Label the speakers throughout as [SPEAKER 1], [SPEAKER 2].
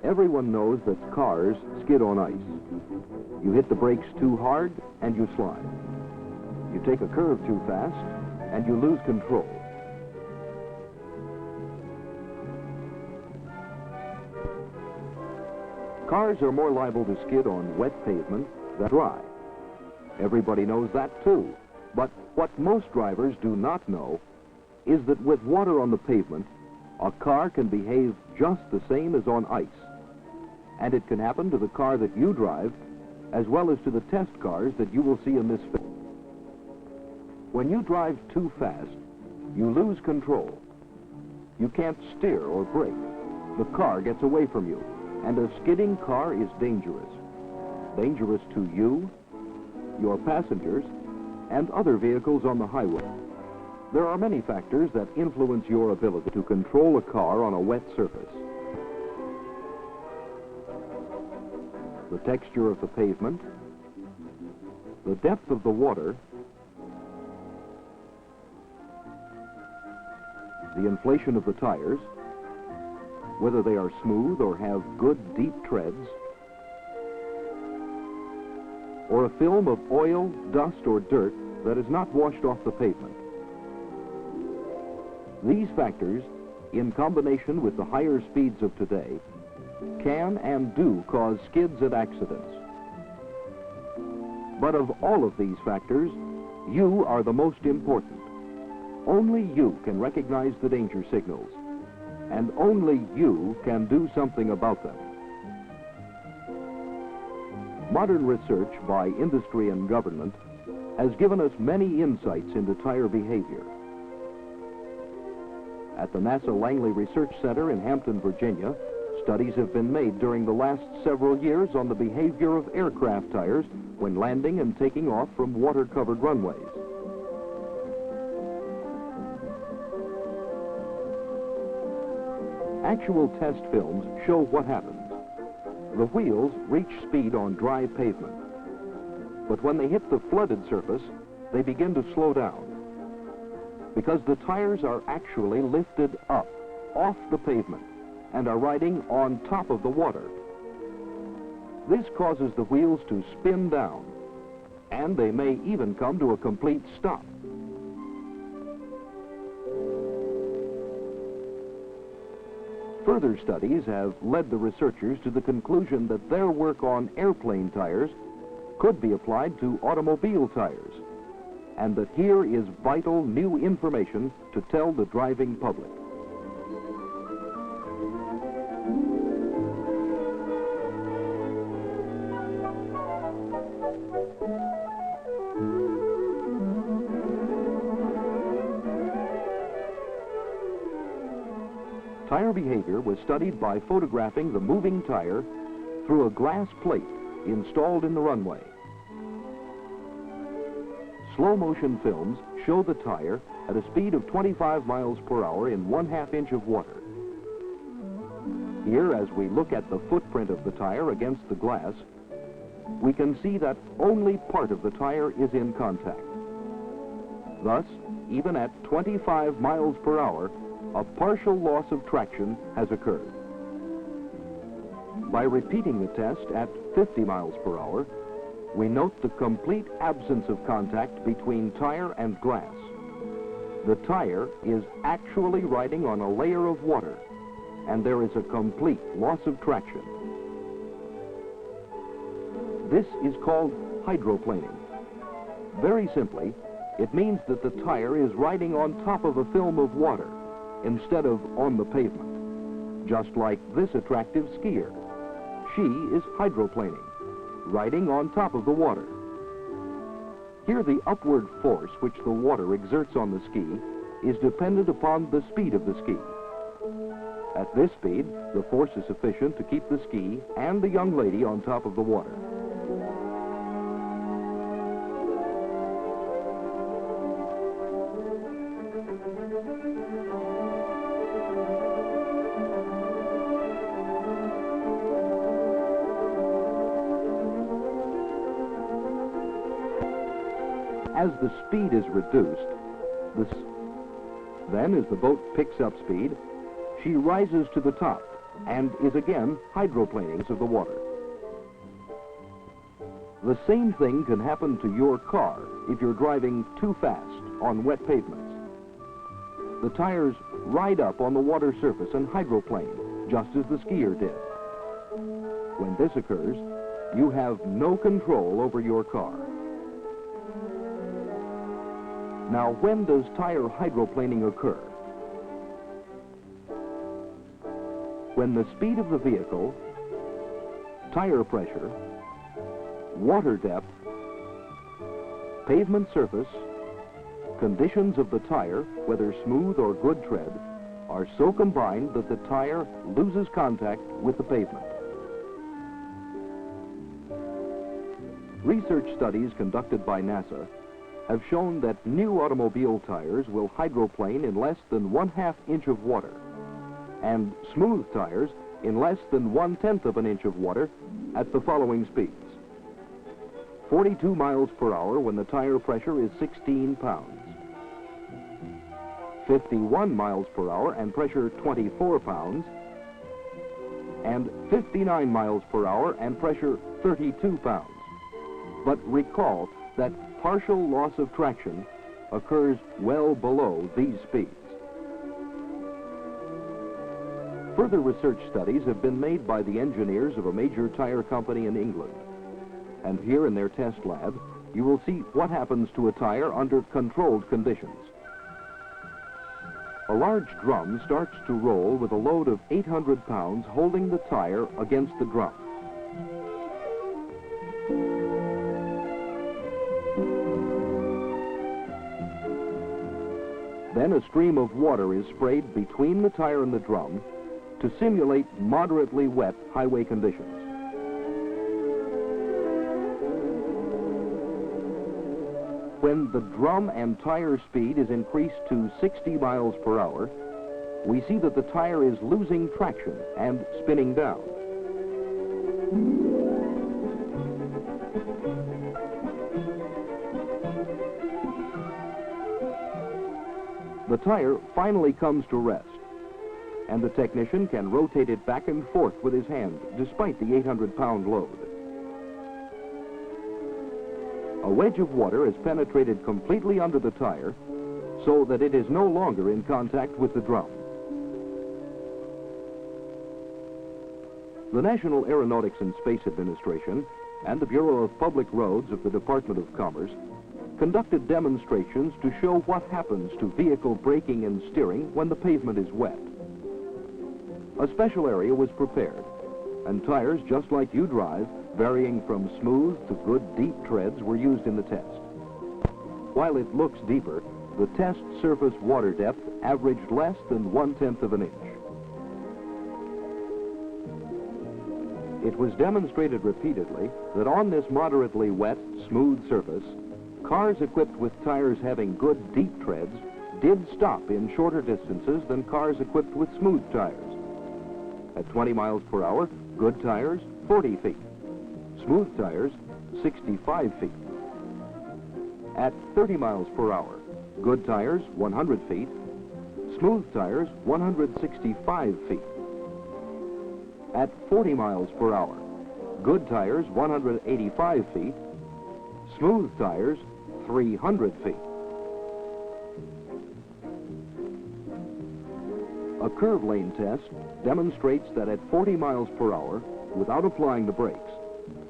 [SPEAKER 1] Everyone knows that cars skid on ice. You hit the brakes too hard and you slide. You take a curve too fast and you lose control. Cars are more liable to skid on wet pavement than dry. Everybody knows that too. But what most drivers do not know is that with water on the pavement, a car can behave just the same as on ice. And it can happen to the car that you drive, as well as to the test cars that you will see in this film. When you drive too fast, you lose control. You can't steer or brake. The car gets away from you, and a skidding car is dangerous. Dangerous to you, your passengers, and other vehicles on the highway. There are many factors that influence your ability to control a car on a wet surface. The texture of the pavement, the depth of the water, the inflation of the tires, whether they are smooth or have good deep treads, or a film of oil, dust, or dirt that is not washed off the pavement. These factors, in combination with the higher speeds of today, can and do cause skids and accidents. But of all of these factors, you are the most important. Only you can recognize the danger signals, and only you can do something about them. Modern research by industry and government has given us many insights into tire behavior. At the NASA Langley Research Center in Hampton, Virginia, studies have been made during the last several years on the behavior of aircraft tires when landing and taking off from water-covered runways. Actual test films show what happens. The wheels reach speed on dry pavement, but when they hit the flooded surface, they begin to slow down because the tires are actually lifted up off the pavement and are riding on top of the water. This causes the wheels to spin down, and they may even come to a complete stop. Further studies have led the researchers to the conclusion that their work on airplane tires could be applied to automobile tires, and that here is vital new information to tell the driving public. Tire behavior was studied by photographing the moving tire through a glass plate installed in the runway. Slow motion films show the tire at a speed of 25 miles per hour in 1/2 inch of water. Here, as we look at the footprint of the tire against the glass, we can see that only part of the tire is in contact. Thus, even at 25 miles per hour, a partial loss of traction has occurred. By repeating the test at 50 miles per hour, we note the complete absence of contact between tire and glass. The tire is actually riding on a layer of water, and there is a complete loss of traction. This is called hydroplaning. Very simply, it means that the tire is riding on top of a film of water instead of on the pavement, just like this attractive skier. She is hydroplaning, riding on top of the water. Here, the upward force which the water exerts on the ski is dependent upon the speed of the ski. At this speed, the force is sufficient to keep the ski and the young lady on top of the water. As the speed is reduced, then as the boat picks up speed, she rises to the top and is again hydroplaning of the water. The same thing can happen to your car if you're driving too fast on wet pavements. The tires ride up on the water surface and hydroplane, just as the skier did. When this occurs, you have no control over your car. Now, when does tire hydroplaning occur? When the speed of the vehicle, tire pressure, water depth, pavement surface, conditions of the tire, whether smooth or good tread, are so combined that the tire loses contact with the pavement. Research studies conducted by NASA have shown that new automobile tires will hydroplane in less than 1/2 inch of water, and smooth tires in less than 1/10 of an inch of water at the following speeds: 42 miles per hour when the tire pressure is 16 pounds, 51 miles per hour and pressure 24 pounds, and 59 miles per hour and pressure 32 pounds. But recall that partial loss of traction occurs well below these speeds. Further research studies have been made by the engineers of a major tire company in England. And here in their test lab, you will see what happens to a tire under controlled conditions. A large drum starts to roll with a load of 800 pounds holding the tire against the drum. Then a stream of water is sprayed between the tire and the drum to simulate moderately wet highway conditions. When the drum and tire speed is increased to 60 miles per hour, we see that the tire is losing traction and spinning down. The tire finally comes to rest, and the technician can rotate it back and forth with his hand despite the 800-pound load. A wedge of water is penetrated completely under the tire so that it is no longer in contact with the drum. The National Aeronautics and Space Administration and the Bureau of Public Roads of the Department of Commerce conducted demonstrations to show what happens to vehicle braking and steering when the pavement is wet. A special area was prepared, and tires just like you drive, varying from smooth to good deep treads, were used in the test. While it looks deeper, the test surface water depth averaged less than 1/10 of an inch. It was demonstrated repeatedly that on this moderately wet, smooth surface, cars equipped with tires having good deep treads did stop in shorter distances than cars equipped with smooth tires. At 20 miles per hour, good tires, 40 feet. Smooth tires, 65 feet. At 30 miles per hour, good tires, 100 feet. Smooth tires, 165 feet. At 40 miles per hour, good tires, 185 feet. Smooth tires, 300 feet. A curve lane test demonstrates that at 40 miles per hour, without applying the brakes,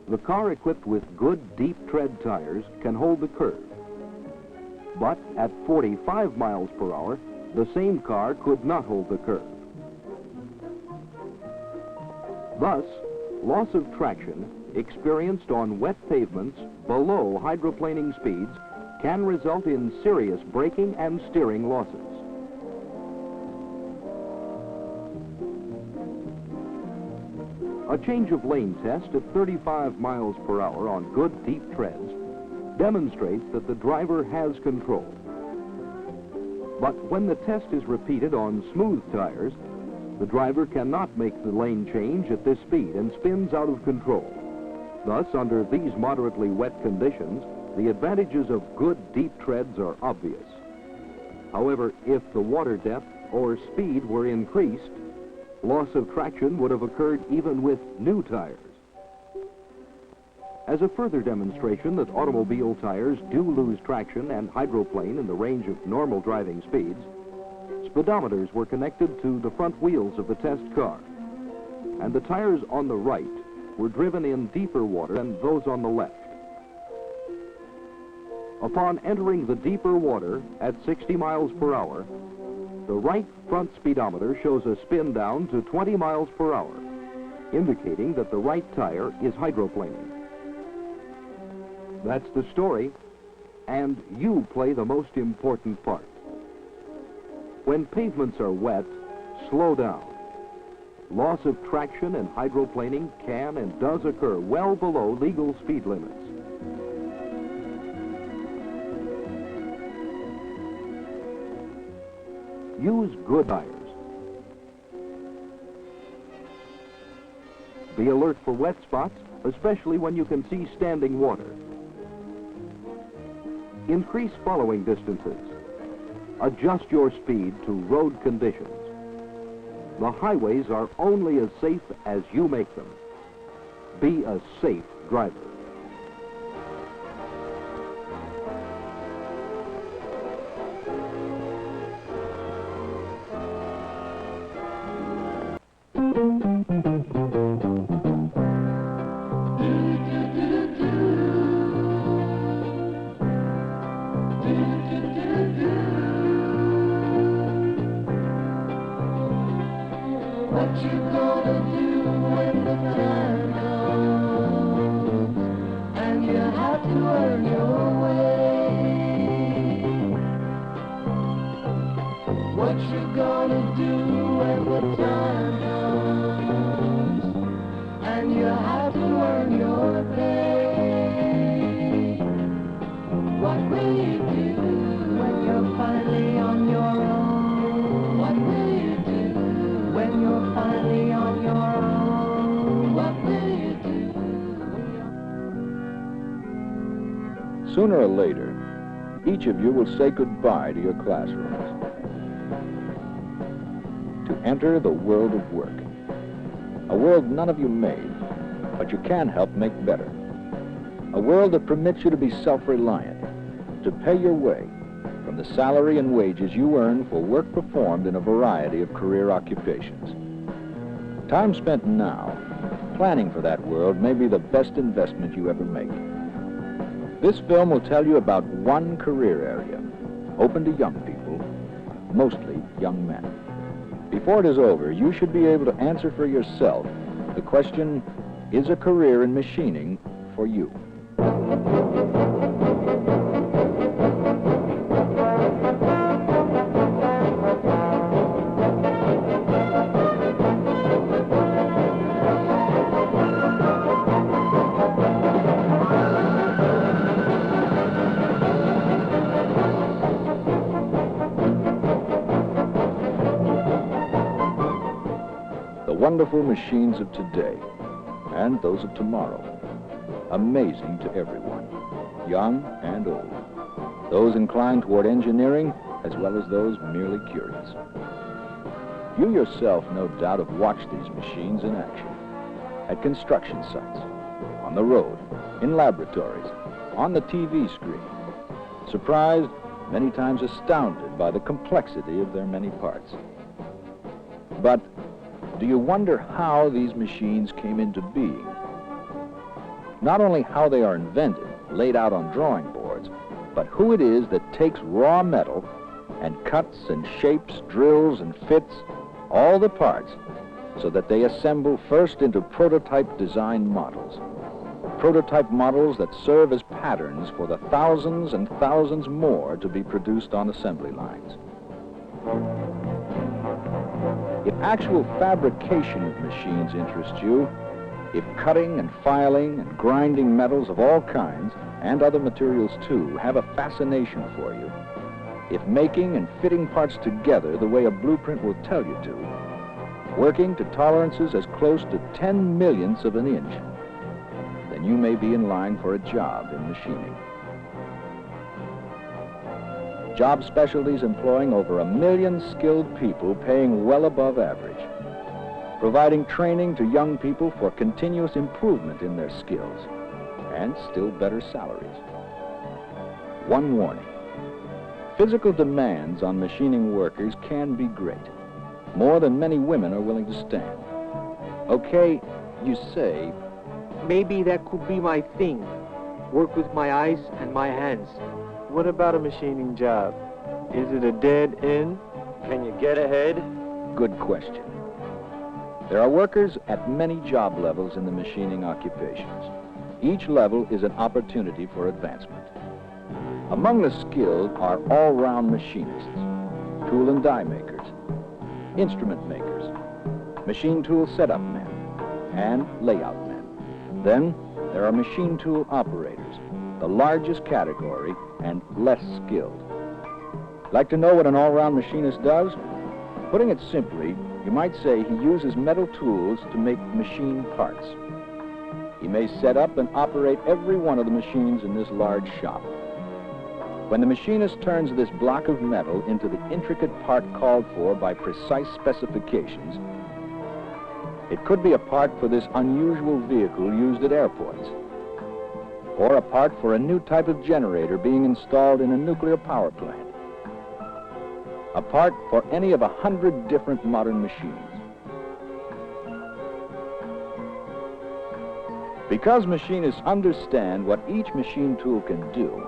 [SPEAKER 1] the car equipped with good deep tread tires can hold the curve. But at 45 miles per hour, the same car could not hold the curve. Thus, loss of traction experienced on wet pavements below hydroplaning speeds can result in serious braking and steering losses. A change of lane test at 35 miles per hour on good deep treads demonstrates that the driver has control. But when the test is repeated on smooth tires, the driver cannot make the lane change at this speed and spins out of control. Thus, under these moderately wet conditions, the advantages of good deep treads are obvious. However, if the water depth or speed were increased, loss of traction would have occurred even with new tires. As a further demonstration that automobile tires do lose traction and hydroplane in the range of normal driving speeds, speedometers were connected to the front wheels of the test car, and the tires on the right were driven in deeper water than those on the left. Upon entering the deeper water at 60 miles per hour, the right front speedometer shows a spin down to 20 miles per hour, indicating that the right tire is hydroplaning. That's the story, and you play the most important part. When pavements are wet, slow down. Loss of traction and hydroplaning can and does occur well below legal speed limits. Use good tires. Be alert for wet spots, especially when you can see standing water. Increase following distances. Adjust your speed to road conditions. The highways are only as safe as you make them. Be a safe driver.
[SPEAKER 2] What you gonna do when the time comes and you have to earn your way? What you gonna do when the time comes and you have to earn your pay? What will you do when you're finally on your own? What will you do when you're finally on your own? What will you do?
[SPEAKER 3] Sooner or later, each of you will say goodbye to your classrooms, to enter the world of work. A world none of you made, but you can help make better. A world that permits you to be self-reliant, to pay your way from the salary and wages you earn for work performed in a variety of career occupations. Time spent now, planning for that world, may be the best investment you ever make. This film will tell you about one career area, open to young people, mostly young men. Before it is over, you should be able to answer for yourself the question, is a career in machining for you? The wonderful machines of today and those of tomorrow, amazing to everyone, young and old, those inclined toward engineering as well as those merely curious. You yourself, no doubt, have watched these machines in action at construction sites, on the road, in laboratories, on the TV screen, surprised, many times astounded by the complexity of their many parts. But do you wonder how these machines came into being? Not only how they are invented, laid out on drawing boards, but who it is that takes raw metal and cuts and shapes, drills and fits all the parts so that they assemble first into prototype design models. Prototype models that serve as patterns for the thousands and thousands more to be produced on assembly lines. If actual fabrication of machines interests you, if cutting and filing and grinding metals of all kinds, and other materials too, have a fascination for you, if making and fitting parts together the way a blueprint will tell you to, working to tolerances as close to 10 millionths of an inch, then you may be in line for a job in machining. Job specialties employing over 1 million skilled people, paying well above average. providing training to young people for continuous improvement in their skills and still better salaries. One warning: physical demands on machining workers can be great, more than many women are willing to stand. Okay, you say,
[SPEAKER 4] Maybe that could be my thing. Work with my eyes and my hands.
[SPEAKER 5] What about a machining job? Is it a dead end? Can you get ahead?
[SPEAKER 3] good question. There are workers at many job levels in the machining occupations. Each level is an opportunity for advancement. Among the skilled are all-round machinists, tool and die makers, instrument makers, machine tool setup men, and layout men. Then there are machine tool operators, the largest category and less skilled. Like to know what an all-round machinist does? Putting it simply, you might say he uses metal tools to make machine parts. He may set up and operate every one of the machines in this large shop. When the machinist turns this block of metal into the intricate part called for by precise specifications, it could be a part for this unusual vehicle used at airports, or a part for a new type of generator being installed in a nuclear power plant, a part for any of 100 different modern machines. Because machinists understand what each machine tool can do,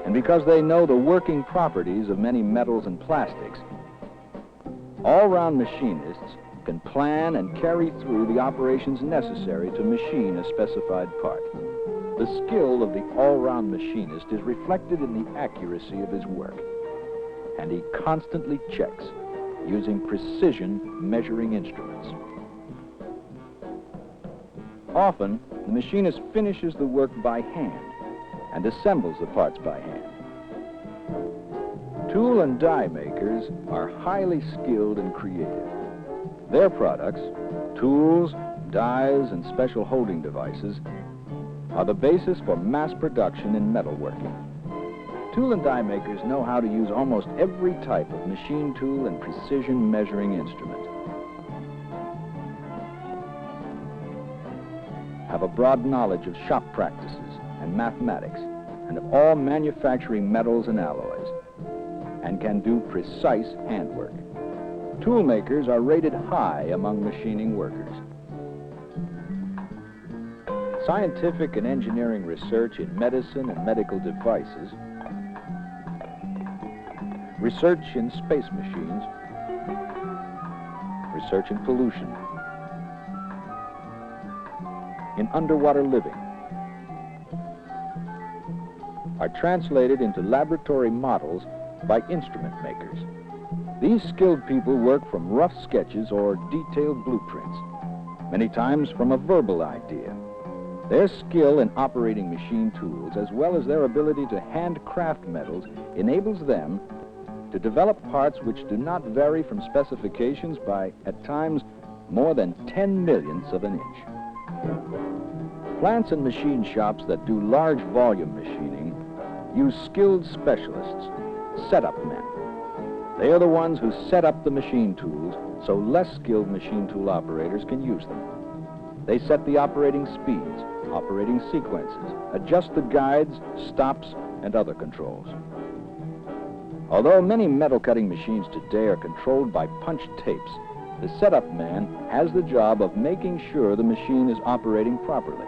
[SPEAKER 3] and because they know the working properties of many metals and plastics, all-round machinists can plan and carry through the operations necessary to machine a specified part. The skill of the all-round machinist is reflected in the accuracy of his work, and he constantly checks using precision measuring instruments. Often, the machinist finishes the work by hand and assembles the parts by hand. Tool and die makers are highly skilled and creative. Their products, tools, dies, and special holding devices, are the basis for mass production in metalworking. Tool and die makers know how to use almost every type of machine tool and precision measuring instrument. Have a broad knowledge of shop practices and mathematics and of all manufacturing metals and alloys, and can do precise handwork. Tool makers are rated high among machining workers. Scientific and engineering research in medicine and medical devices, research in space machines, research in pollution, in underwater living, are translated into laboratory models by instrument makers. These skilled people work from rough sketches or detailed blueprints, many times from a verbal idea. Their skill in operating machine tools, as well as their ability to handcraft metals, enables them to develop parts which do not vary from specifications by, at times, more than 10 millionths of an inch. Plants and machine shops that do large volume machining use skilled specialists, setup men. They are the ones who set up the machine tools so less skilled machine tool operators can use them. They set the operating speeds, operating sequences, adjust the guides, stops, and other controls. Although many metal cutting machines today are controlled by punch tapes, the setup man has the job of making sure the machine is operating properly.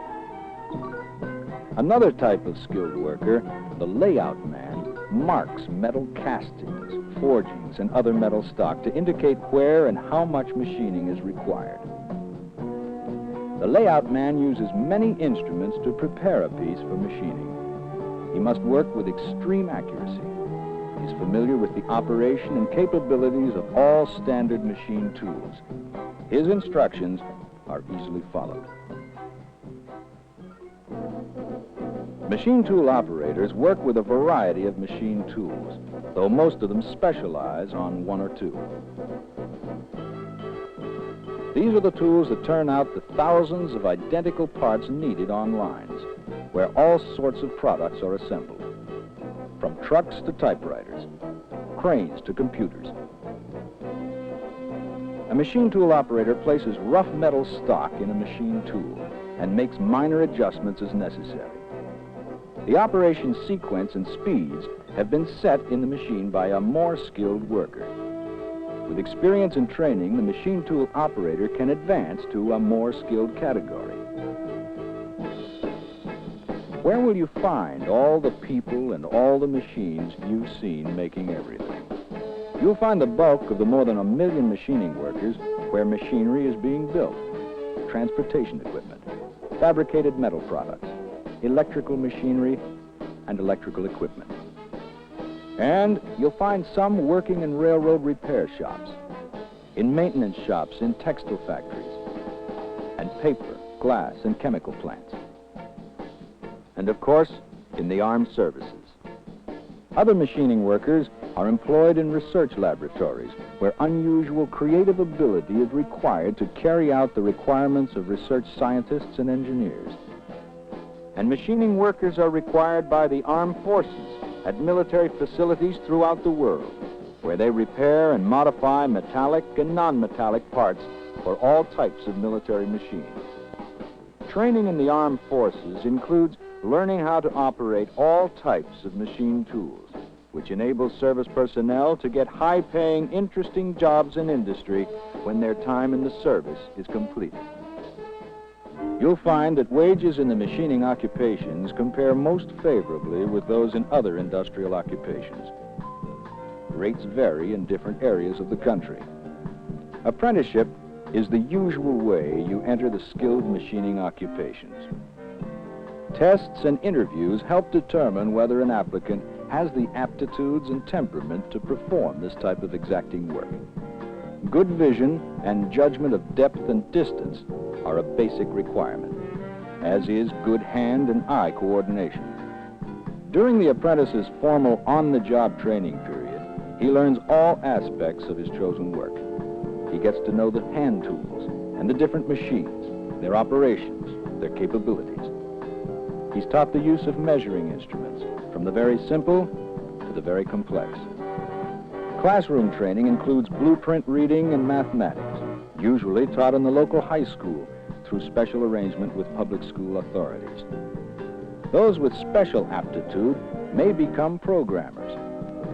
[SPEAKER 3] Another type of skilled worker, the layout man, marks metal castings, forgings, and other metal stock to indicate where and how much machining is required. The layout man uses many instruments to prepare a piece for machining. He must work with extreme accuracy. He's familiar with the operation and capabilities of all standard machine tools. His instructions are easily followed. Machine tool operators work with a variety of machine tools, though most of them specialize on one or two. These are the tools that turn out the thousands of identical parts needed on lines, where all sorts of products are assembled, from trucks to typewriters, cranes to computers. A machine tool operator places rough metal stock in a machine tool and makes minor adjustments as necessary. The operation sequence and speeds have been set in the machine by a more skilled worker. With experience and training, the machine tool operator can advance to a more skilled category. Where will you find all the people and all the machines you've seen making everything? You'll find the bulk of the more than 1 million machining workers where machinery is being built, transportation equipment, fabricated metal products, electrical machinery, and electrical equipment. And you'll find some working in railroad repair shops, in maintenance shops in textile factories, and paper, glass, and chemical plants. And of course, in the armed services. Other machining workers are employed in research laboratories where unusual creative ability is required to carry out the requirements of research scientists and engineers. And machining workers are required by the armed forces at military facilities throughout the world, where they repair and modify metallic and non-metallic parts for all types of military machines. Training in the armed forces includes learning how to operate all types of machine tools, which enables service personnel to get high-paying, interesting jobs in industry when their time in the service is completed. You'll find that wages in the machining occupations compare most favorably with those in other industrial occupations. Rates vary in different areas of the country. Apprenticeship is the usual way you enter the skilled machining occupations. Tests and interviews help determine whether an applicant has the aptitudes and temperament to perform this type of exacting work. Good vision and judgment of depth and distance are a basic requirement, as is good hand and eye coordination. During the apprentice's formal on-the-job training period, he learns all aspects of his chosen work. He gets to know the hand tools and the different machines, their operations, their capabilities. He's taught the use of measuring instruments, from the very simple to the very complex. Classroom training includes blueprint reading and mathematics, usually taught in the local high school through special arrangement with public school authorities. Those with special aptitude may become programmers,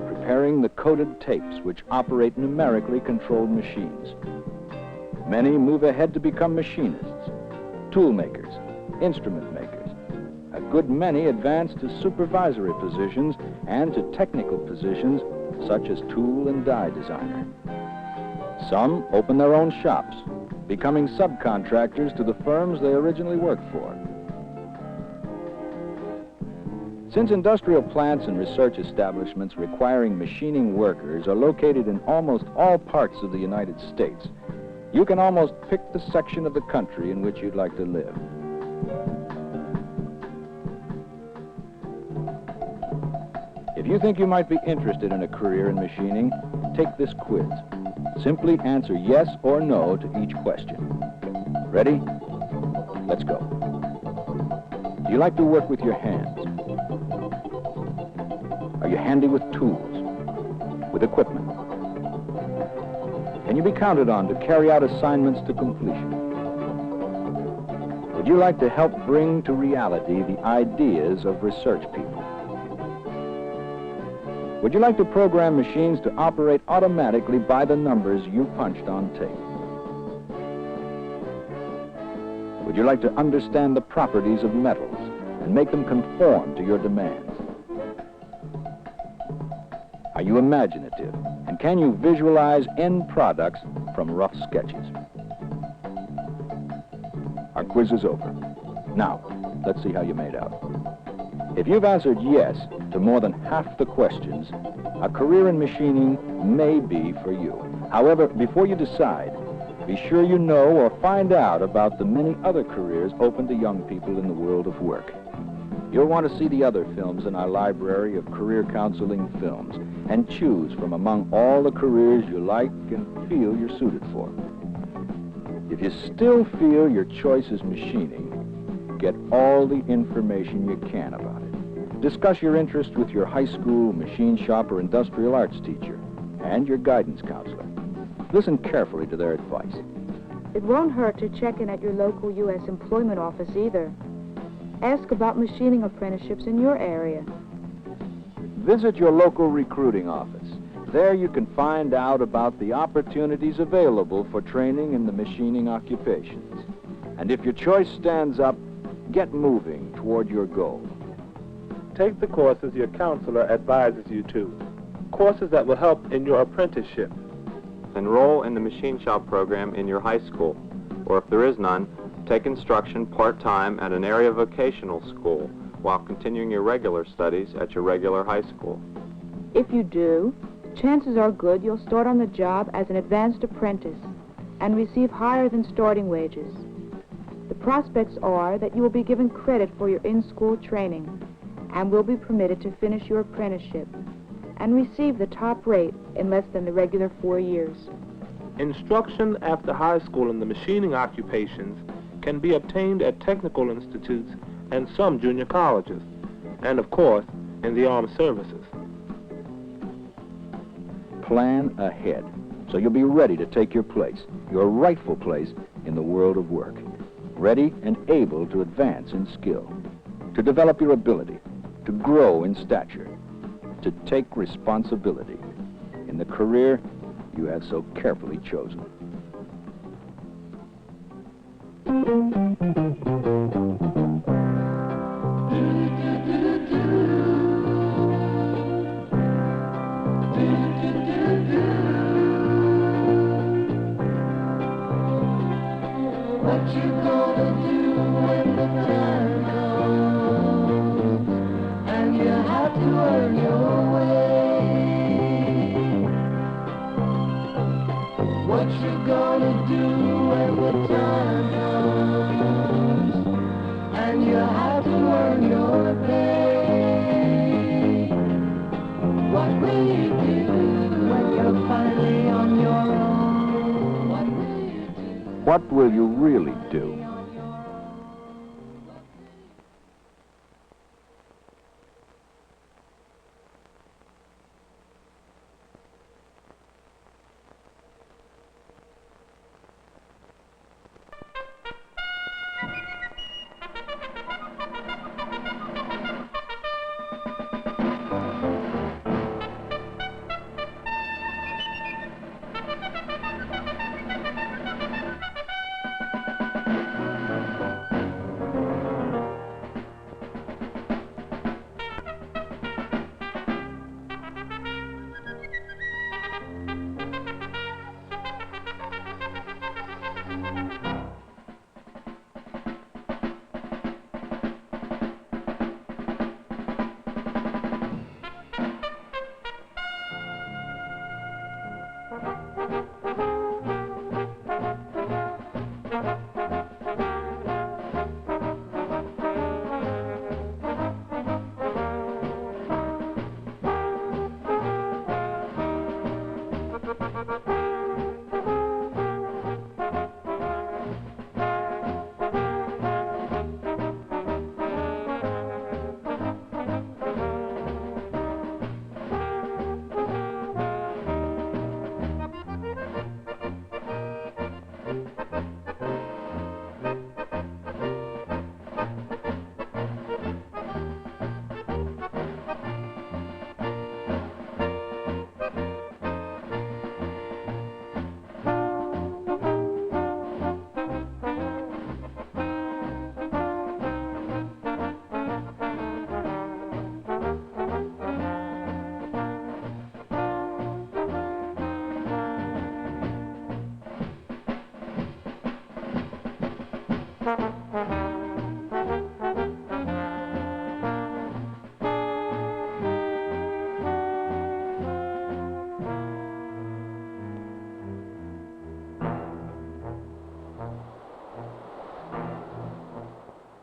[SPEAKER 3] preparing the coded tapes which operate numerically controlled machines. Many move ahead to become machinists, tool makers, instrument makers. A good many advance to supervisory positions and to technical positions such as tool and die designer. Some open their own shops, becoming subcontractors to the firms they originally worked for. Since industrial plants and research establishments requiring machining workers are located in almost all parts of the United States, you can almost pick the section of the country in which you'd like to live. If you think you might be interested in a career in machining, take this quiz. Simply answer yes or no to each question. Ready? Let's go. Do you like to work with your hands? Are you handy with tools, with equipment? Can you be counted on to carry out assignments to completion? Would you like to help bring to reality the ideas of research people? Would you like to program machines to operate automatically by the numbers you punched on tape? Would you like to understand the properties of metals and make them conform to your demands? Are you imaginative, and can you visualize end products from rough sketches? Our quiz is over. Now, let's see how you made out. If you've answered yes to more than half the questions, a career in machining may be for you. However, before you decide, be sure you know or find out about the many other careers open to young people in the world of work. You'll want to see the other films in our library of career counseling films and choose from among all the careers you like and feel you're suited for. If you still feel your choice is machining, get all the information you can about it. Discuss your interest with your high school, machine shop, or industrial arts teacher and your guidance counselor. Listen carefully to their advice.
[SPEAKER 6] It won't hurt to check in at your local U.S. employment office either. Ask about machining apprenticeships in your area.
[SPEAKER 3] Visit your local recruiting office. There you can find out about the opportunities available for training in the machining occupations. And if your choice stands up, get moving toward your goal.
[SPEAKER 7] Take the courses your counselor advises you to. Courses that will help in your apprenticeship.
[SPEAKER 5] Enroll in the machine shop program in your high school, or if there is none, take instruction part-time at an area vocational school while continuing your regular studies at your regular high school.
[SPEAKER 6] If you do, chances are good you'll start on the job as an advanced apprentice and receive higher than starting wages. The prospects are that you will be given credit for your in-school training and will be permitted to finish your apprenticeship and receive the top rate in less than the regular 4 years.
[SPEAKER 7] Instruction after high school in the machining occupations can be obtained at technical institutes and some junior colleges, and of course, in the armed services.
[SPEAKER 3] Plan ahead so you'll be ready to take your place, your rightful place in the world of work. Ready and able to advance in skill, to develop your ability, to grow in stature, to take responsibility in the career you have so carefully chosen.
[SPEAKER 2] What you gonna do when the time comes and you have to earn your way? What you gonna do when the time comes and you have to earn your pay? What will you do when you're finally on your own?
[SPEAKER 3] What will you really do?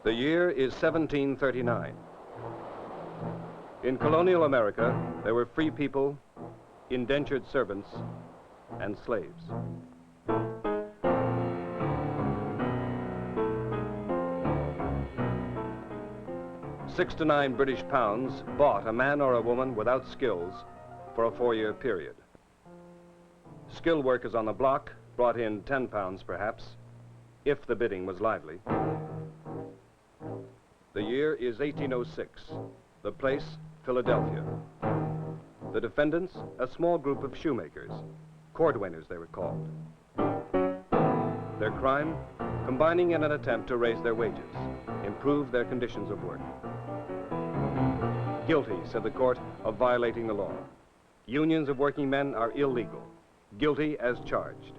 [SPEAKER 8] The year is 1739. In colonial America, there were free people, indentured servants, and slaves. £6 to £9 British pounds bought a man or a woman without skills for a 4-year period. Skilled workers on the block brought in 10 pounds, perhaps, if the bidding was lively. The year is 1806. The place, Philadelphia. The defendants, a small group of shoemakers, cordwainers they were called. Their crime, combining in an attempt to raise their wages, improve their conditions of work. Guilty, said the court, of violating the law. Unions of working men are illegal. Guilty as charged.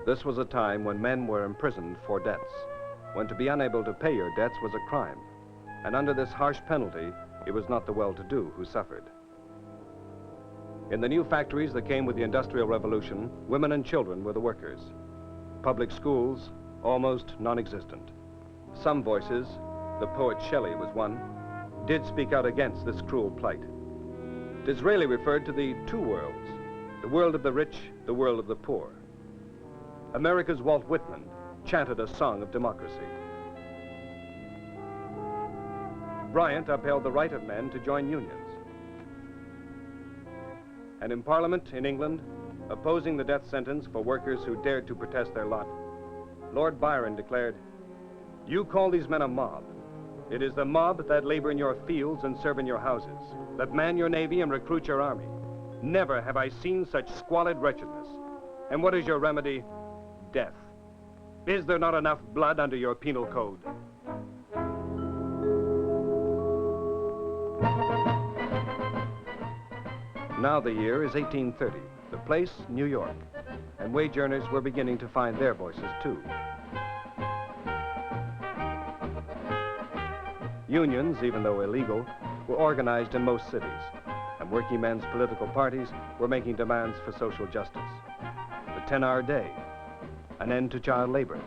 [SPEAKER 8] This was a time when men were imprisoned for debts, when to be unable to pay your debts was a crime, and under this harsh penalty, it was not the well-to-do who suffered. In the new factories that came with the Industrial Revolution, women and children were the workers. Public schools, almost non-existent. Some voices, the poet Shelley was one, did speak out against this cruel plight. Disraeli referred to the two worlds, the world of the rich, the world of the poor. America's Walt Whitman chanted a song of democracy. Bryant upheld the right of men to join unions. And in Parliament in England, opposing the death sentence for workers who dared to protest their lot, Lord Byron declared, "You call these men a mob. It is the mob that labor in your fields and serve in your houses, that man your navy and recruit your army. Never have I seen such squalid wretchedness. And what is your remedy? Death. Is there not enough blood under your penal code?" Now the year is 1830, the place, New York, and wage earners were beginning to find their voices too. Unions, even though illegal, were organized in most cities, and working men's political parties were making demands for social justice. The 10-hour day, an end to child labor.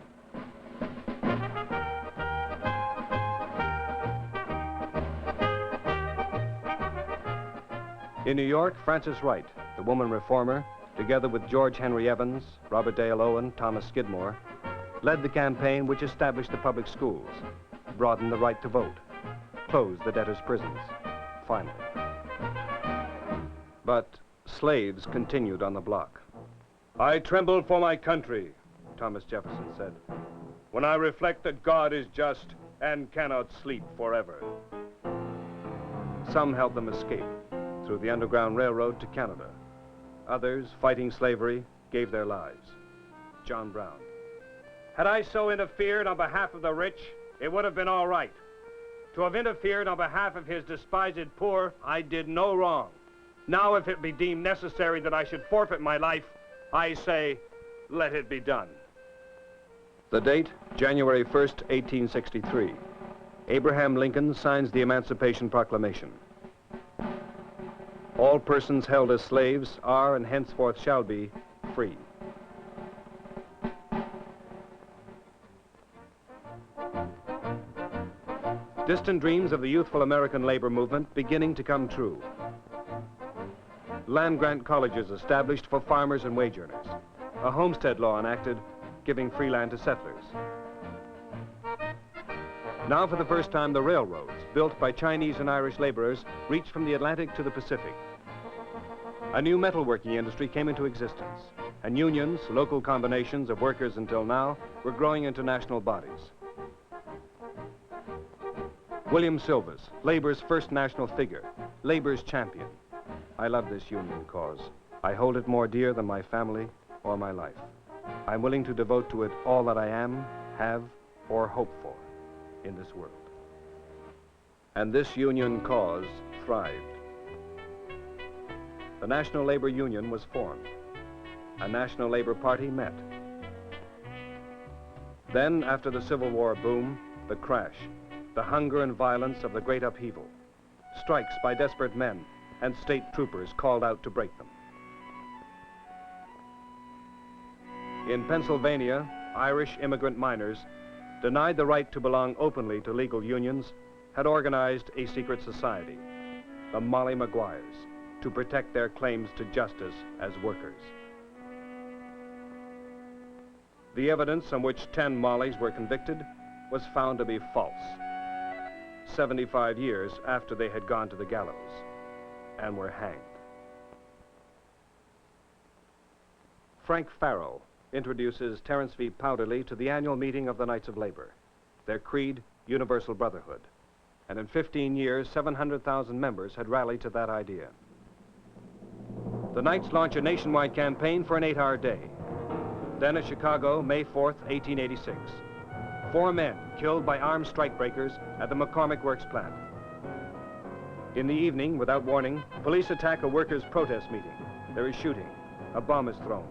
[SPEAKER 8] In New York, Frances Wright, the woman reformer, together with George Henry Evans, Robert Dale Owen, Thomas Skidmore, led the campaign which established the public schools, broadened the right to vote, closed the debtors' prisons, finally. But slaves continued on the block. "I tremble for my country," Thomas Jefferson said, "when I reflect that God is just and cannot sleep forever." Some helped them escape through the Underground Railroad to Canada. Others, fighting slavery, gave their lives. John Brown. "Had I so interfered on behalf of the rich, it would have been all right. To have interfered on behalf of his despised poor, I did no wrong. Now, if it be deemed necessary that I should forfeit my life, I say, let it be done." The date, January 1st, 1863. Abraham Lincoln signs the Emancipation Proclamation. All persons held as slaves are and henceforth shall be free. Distant dreams of the youthful American labor movement beginning to come true. Land-grant colleges established for farmers and wage earners. A homestead law enacted, giving free land to settlers. Now for the first time, the railroads, built by Chinese and Irish laborers, reached from the Atlantic to the Pacific. A new metalworking industry came into existence, and unions, local combinations of workers until now, were growing into national bodies. William Silvas, labor's first national figure, labor's champion. I love this union cause. I hold it more dear than my family or my life. I'm willing to devote to it all that I am, have, or hope for in this world. And this union cause thrived. The National Labor Union was formed. A National Labor Party met. Then, after the Civil War boom, the crash, the hunger and violence of the great upheaval, strikes by desperate men and state troopers called out to break them. In Pennsylvania, Irish immigrant miners, denied the right to belong openly to legal unions, had organized a secret society, the Molly Maguires, to protect their claims to justice as workers. The evidence on which 10 Mollies were convicted was found to be false, 75 years after they had gone to the gallows and were hanged. Frank Farrell introduces Terence V. Powderly to the annual meeting of the Knights of Labor. Their creed, universal brotherhood. And in 15 years, 700,000 members had rallied to that idea. The Knights launch a nationwide campaign for an 8-hour day. Then at Chicago, May 4th, 1886. 4 men killed by armed strikebreakers at the McCormick Works plant. In the evening, without warning, police attack a workers' protest meeting. There is shooting. A bomb is thrown.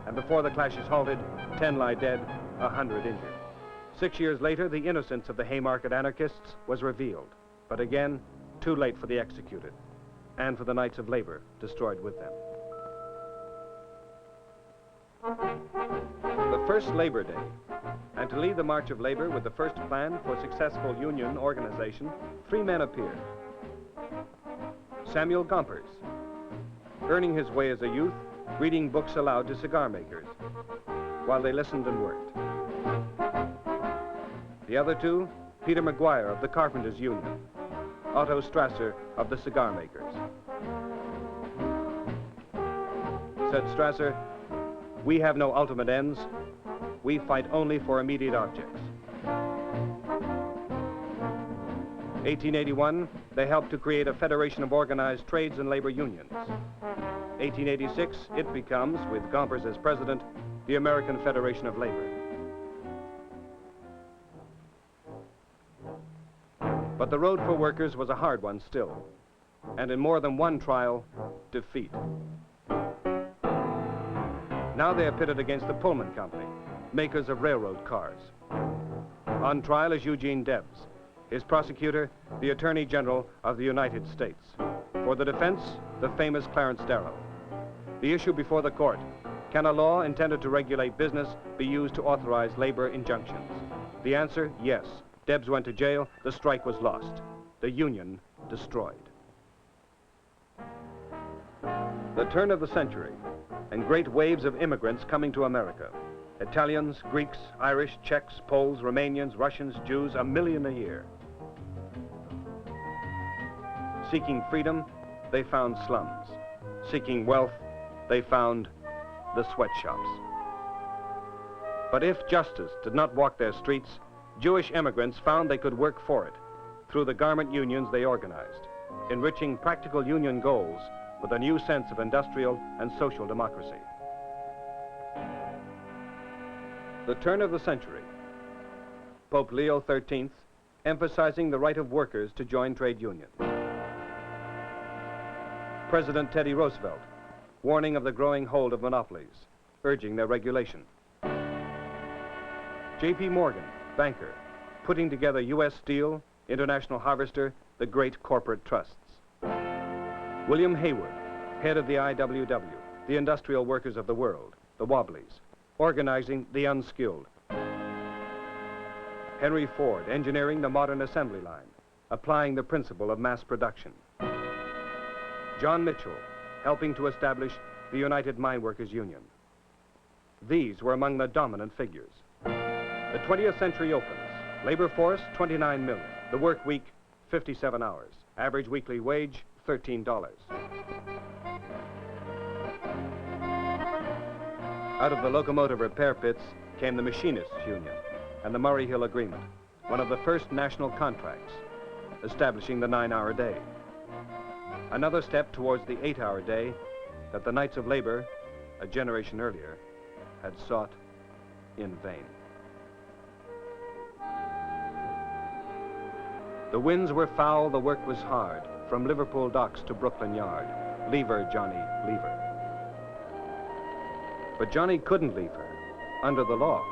[SPEAKER 8] And before the clash is halted, 10 lie dead, 100 injured. 6 years later, the innocence of the Haymarket anarchists was revealed. But again, too late for the executed, and for the Knights of Labor, destroyed with them. The first Labor Day, and to lead the March of Labor with the first plan for successful union organization, 3 men appeared. Samuel Gompers, earning his way as a youth, reading books aloud to cigar makers, while they listened and worked. The other 2, Peter McGuire of the Carpenters Union, Otto Strasser of the cigar makers. Said Strasser, "We have no ultimate ends. We fight only for immediate objects." 1881, they helped to create a federation of organized trades and labor unions. 1886, it becomes, with Gompers as president, the American Federation of Labor. But the road for workers was a hard one still, and in more than one trial, defeat. Now they are pitted against the Pullman Company, makers of railroad cars. On trial is Eugene Debs, his prosecutor, the Attorney General of the United States. For the defense, the famous Clarence Darrow. The issue before the court: can a law intended to regulate business be used to authorize labor injunctions? The answer, yes. Debs went to jail, the strike was lost, the union destroyed. The turn of the century, and great waves of immigrants coming to America. Italians, Greeks, Irish, Czechs, Poles, Romanians, Russians, Jews, 1 million a year. Seeking freedom, they found slums. Seeking wealth, they found the sweatshops. But if justice did not walk their streets, Jewish immigrants found they could work for it through the garment unions they organized, enriching practical union goals with a new sense of industrial and social democracy. The turn of the century. Pope Leo XIII emphasizing the right of workers to join trade unions. President Teddy Roosevelt warning of the growing hold of monopolies, urging their regulation. J.P. Morgan, banker, putting together U.S. Steel, International Harvester, the great corporate trusts. William Haywood, head of the IWW, the industrial workers of the world, the Wobblies, organizing the unskilled. Henry Ford, engineering the modern assembly line, applying the principle of mass production. John Mitchell, helping to establish the United Mine Workers Union. These were among the dominant figures. The 20th century opens. Labor force, 29 million. The work week, 57 hours. Average weekly wage, $13. Out of the locomotive repair pits came the Machinists Union and the Murray Hill Agreement, one of the first national contracts, establishing the 9-hour day. Another step towards the 8-hour day that the Knights of Labor, a generation earlier, had sought in vain. The winds were foul, the work was hard, from Liverpool docks to Brooklyn Yard. Leave her, Johnny, leave her. But Johnny couldn't leave her, under the law.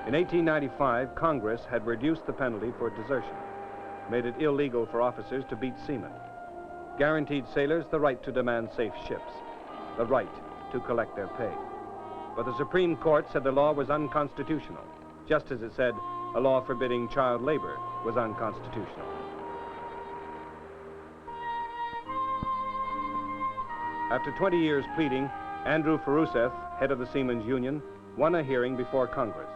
[SPEAKER 8] In 1895, Congress had reduced the penalty for desertion, made it illegal for officers to beat seamen, guaranteed sailors the right to demand safe ships, the right to collect their pay. But the Supreme Court said the law was unconstitutional, just as it said a law forbidding child labor was unconstitutional. After 20 years pleading, Andrew Faruseth, head of the Seamen's Union, won a hearing before Congress.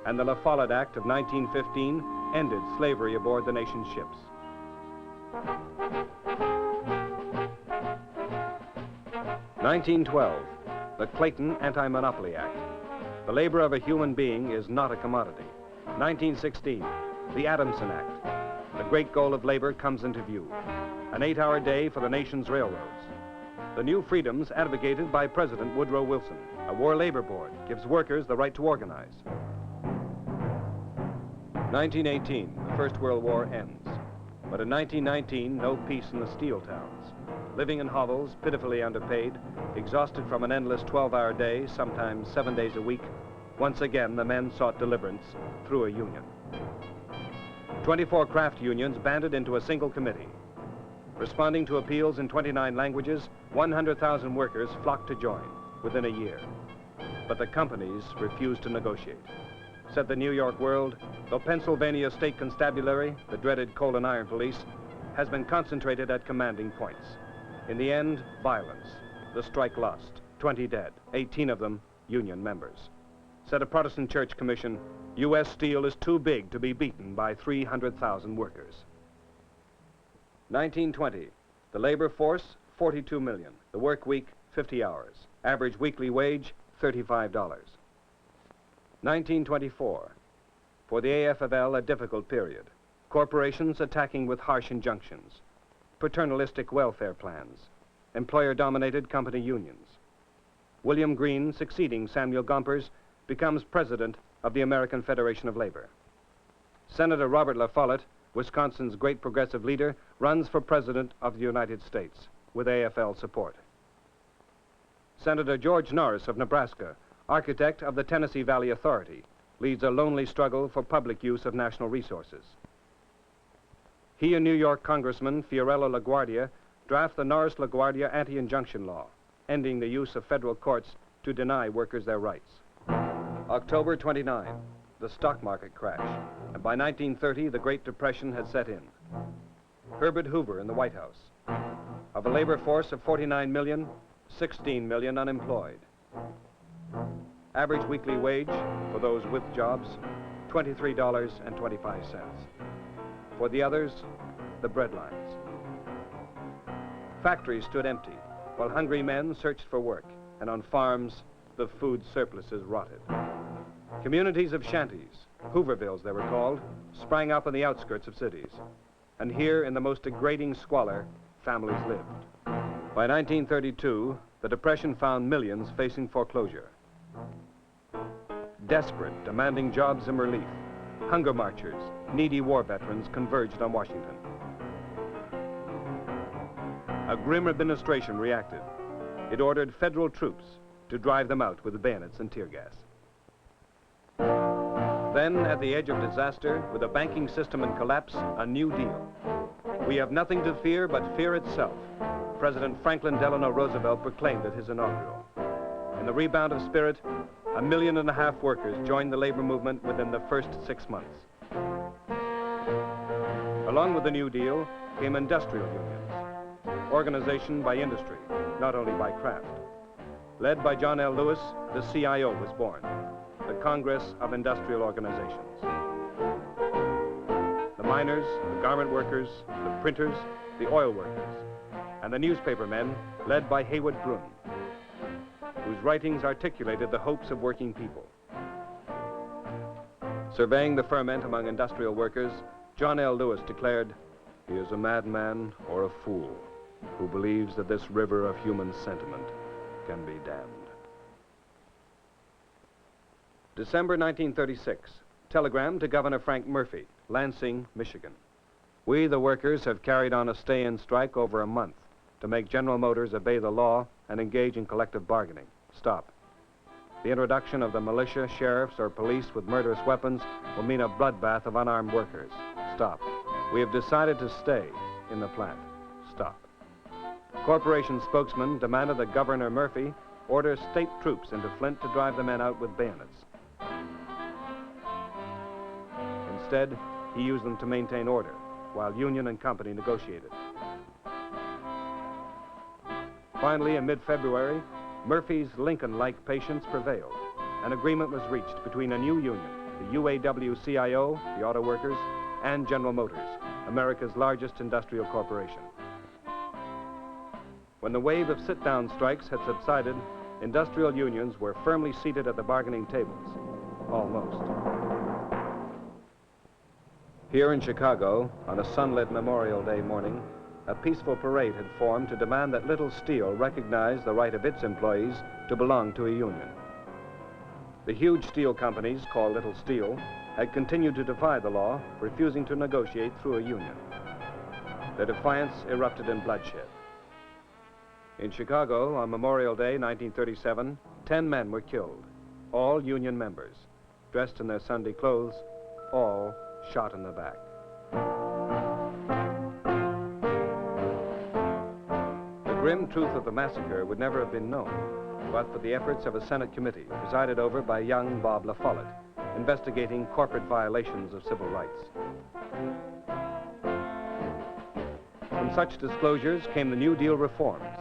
[SPEAKER 8] And the La Follette Act of 1915 ended slavery aboard the nation's ships. 1912, the Clayton Anti-Monopoly Act. The labor of a human being is not a commodity. 1916, the Adamson Act. The great goal of labor comes into view. An 8-hour day for the nation's railroads. The new freedoms advocated by President Woodrow Wilson. A war labor board gives workers the right to organize. 1918, the First World War ends. But in 1919, no peace in the steel towns. Living in hovels, pitifully underpaid, exhausted from an endless 12-hour day, sometimes 7 days a week, once again the men sought deliverance through a union. 24 craft unions banded into a single committee. Responding to appeals in 29 languages, 100,000 workers flocked to join within a year. But the companies refused to negotiate. Said the New York World, the Pennsylvania State Constabulary, the dreaded coal and iron police, has been concentrated at commanding points. In the end, violence. The strike lost. 20 dead, 18 of them union members. Said a Protestant church commission, U.S. Steel is too big to be beaten by 300,000 workers. 1920, the labor force, 42 million. The work week, 50 hours. Average weekly wage, $35. 1924, for the AFL, a difficult period. Corporations attacking with harsh injunctions. Paternalistic welfare plans. Employer-dominated company unions. William Green, succeeding Samuel Gompers, becomes president of the American Federation of Labor. Senator Robert La Follette, Wisconsin's great progressive leader, runs for president of the United States with AFL support. Senator George Norris of Nebraska, architect of the Tennessee Valley Authority, leads a lonely struggle for public use of national resources. He and New York Congressman Fiorello LaGuardia draft the Norris-LaGuardia anti-injunction law, ending the use of federal courts to deny workers their rights. October 29, the stock market crash, and by 1930, the Great Depression had set in. Herbert Hoover in the White House. Of a labor force of 49 million, 16 million unemployed. Average weekly wage for those with jobs, $23.25. For the others, the bread lines. Factories stood empty, while hungry men searched for work, and on farms, the food surpluses rotted. Communities of shanties, Hoovervilles they were called, sprang up on the outskirts of cities. And here, in the most degrading squalor, families lived. By 1932, the Depression found millions facing foreclosure. Desperate, demanding jobs and relief, hunger marchers, needy war veterans converged on Washington. A grim administration reacted. It ordered federal troops to drive them out with bayonets and tear gas. Then, at the edge of disaster, with a banking system in collapse, a New Deal. We have nothing to fear but fear itself, President Franklin Delano Roosevelt proclaimed at his inaugural. In the rebound of spirit, 1.5 million workers joined the labor movement within the first 6 months. Along with the New Deal came industrial unions, organization by industry, not only by craft. Led by John L. Lewis, the CIO was born, the Congress of Industrial Organizations. The miners, the garment workers, the printers, the oil workers, and the newspaper men, led by Haywood Broun, whose writings articulated the hopes of working people. Surveying the ferment among industrial workers, John L. Lewis declared, "He is a madman or a fool who believes that this river of human sentiment can be dammed." December 1936, telegram to Governor Frank Murphy, Lansing, Michigan. We, the workers, have carried on a stay-in strike over a month to make General Motors obey the law and engage in collective bargaining. Stop. The introduction of the militia, sheriffs, or police with murderous weapons will mean a bloodbath of unarmed workers. Stop. We have decided to stay in the plant. Stop. Corporation spokesman demanded that Governor Murphy order state troops into Flint to drive the men out with bayonets. Instead, he used them to maintain order, while union and company negotiated. Finally, in mid-February, Murphy's Lincoln-like patience prevailed. An agreement was reached between a new union, the UAW-CIO, the auto workers, and General Motors, America's largest industrial corporation. When the wave of sit-down strikes had subsided, industrial unions were firmly seated at the bargaining tables. Almost. Here in Chicago, on a sunlit Memorial Day morning, a peaceful parade had formed to demand that Little Steel recognize the right of its employees to belong to a union. The huge steel companies, called Little Steel, had continued to defy the law, refusing to negotiate through a union. Their defiance erupted in bloodshed. In Chicago, on Memorial Day, 1937, 10 men were killed, all union members, dressed in their Sunday clothes, all shot in the back. The grim truth of the massacre would never have been known, but for the efforts of a Senate committee presided over by young Bob La Follette, investigating corporate violations of civil rights. From such disclosures came the New Deal reforms,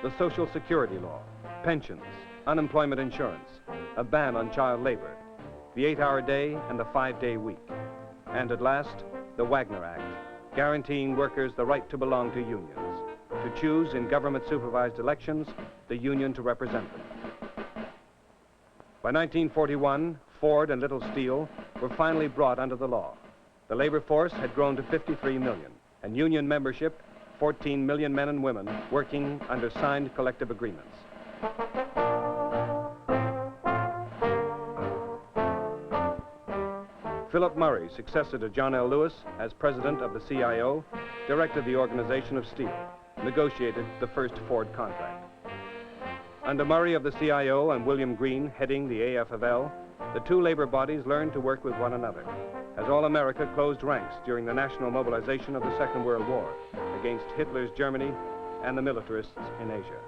[SPEAKER 8] the Social Security law, pensions, unemployment insurance, a ban on child labor, the 8-hour day and the 5-day week, and at last, the Wagner Act, guaranteeing workers the right to belong to unions, to choose in government-supervised elections the union to represent them. By 1941, Ford and Little Steel were finally brought under the law. The labor force had grown to 53 million, and union membership, 14 million men and women working under signed collective agreements. Philip Murray, successor to John L. Lewis as president of the CIO, directed the organization of steel, negotiated the first Ford contract. Under Murray of the CIO and William Green heading the AFL, the two labor bodies learned to work with one another, as all America closed ranks during the national mobilization of the Second World War against Hitler's Germany and the militarists in Asia.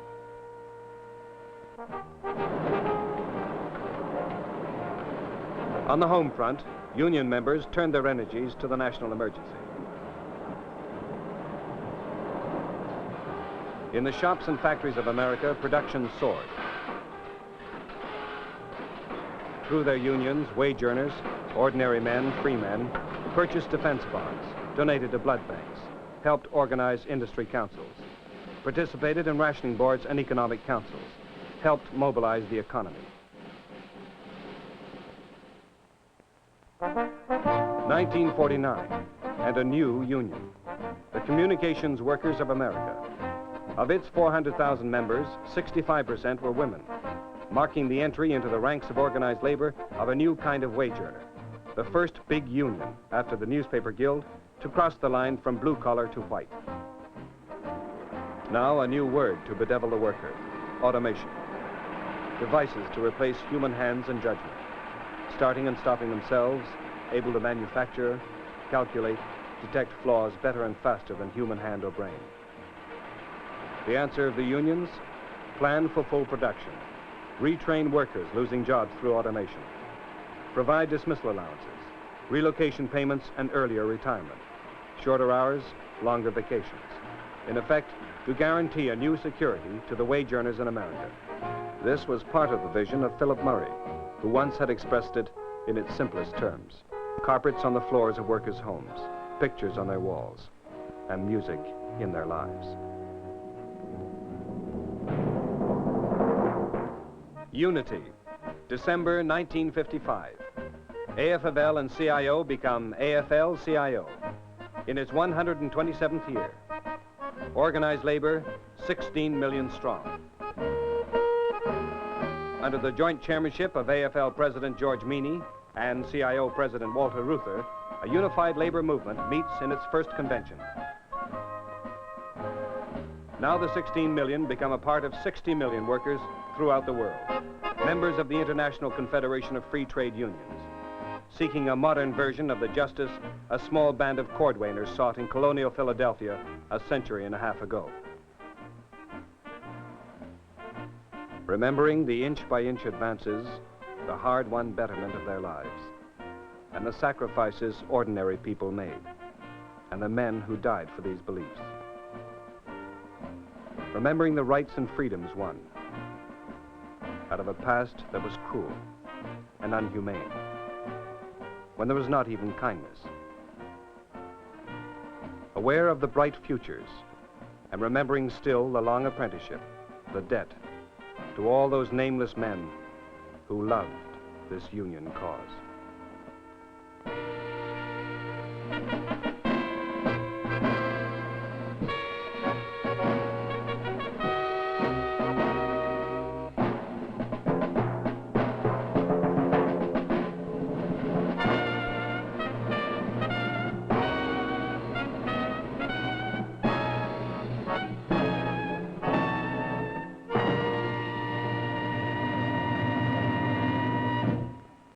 [SPEAKER 8] On the home front, union members turned their energies to the national emergency. In the shops and factories of America, production soared. Through their unions, wage earners, ordinary men, free men, purchased defense bonds, donated to blood banks, helped organize industry councils, participated in rationing boards and economic councils, helped mobilize the economy. 1949, and a new union, the Communications Workers of America. Of its 400,000 members, 65% were women, marking the entry into the ranks of organized labor of a new kind of wage earner, the first big union after the Newspaper Guild to cross the line from blue collar to white. Now a new word to bedevil the worker, automation. Devices to replace human hands and judgment, starting and stopping themselves, able to manufacture, calculate, detect flaws better and faster than human hand or brain. The answer of the unions? Plan for full production. Retrain workers losing jobs through automation. Provide dismissal allowances, relocation payments, and earlier retirement. Shorter hours, longer vacations. In effect, to guarantee a new security to the wage earners in America. This was part of the vision of Philip Murray, who once had expressed it in its simplest terms. Carpets on the floors of workers' homes, pictures on their walls, and music in their lives. Unity, December 1955. AFL and CIO become AFL-CIO in its 127th year. Organized labor, 16 million strong. Under the joint chairmanship of AFL President George Meany and CIO President Walter Reuther, a unified labor movement meets in its first convention. Now the 16 million become a part of 60 million workers throughout the world, members of the International Confederation of Free Trade Unions, seeking a modern version of the justice a small band of cordwainers sought in colonial Philadelphia a century and a half ago. Remembering the inch-by-inch advances, the hard-won betterment of their lives, and the sacrifices ordinary people made, and the men who died for these beliefs. Remembering the rights and freedoms won out of a past that was cruel and inhumane, when there was not even kindness. Aware of the bright futures, and remembering still the long apprenticeship, the debt, to all those nameless men who loved this Union cause.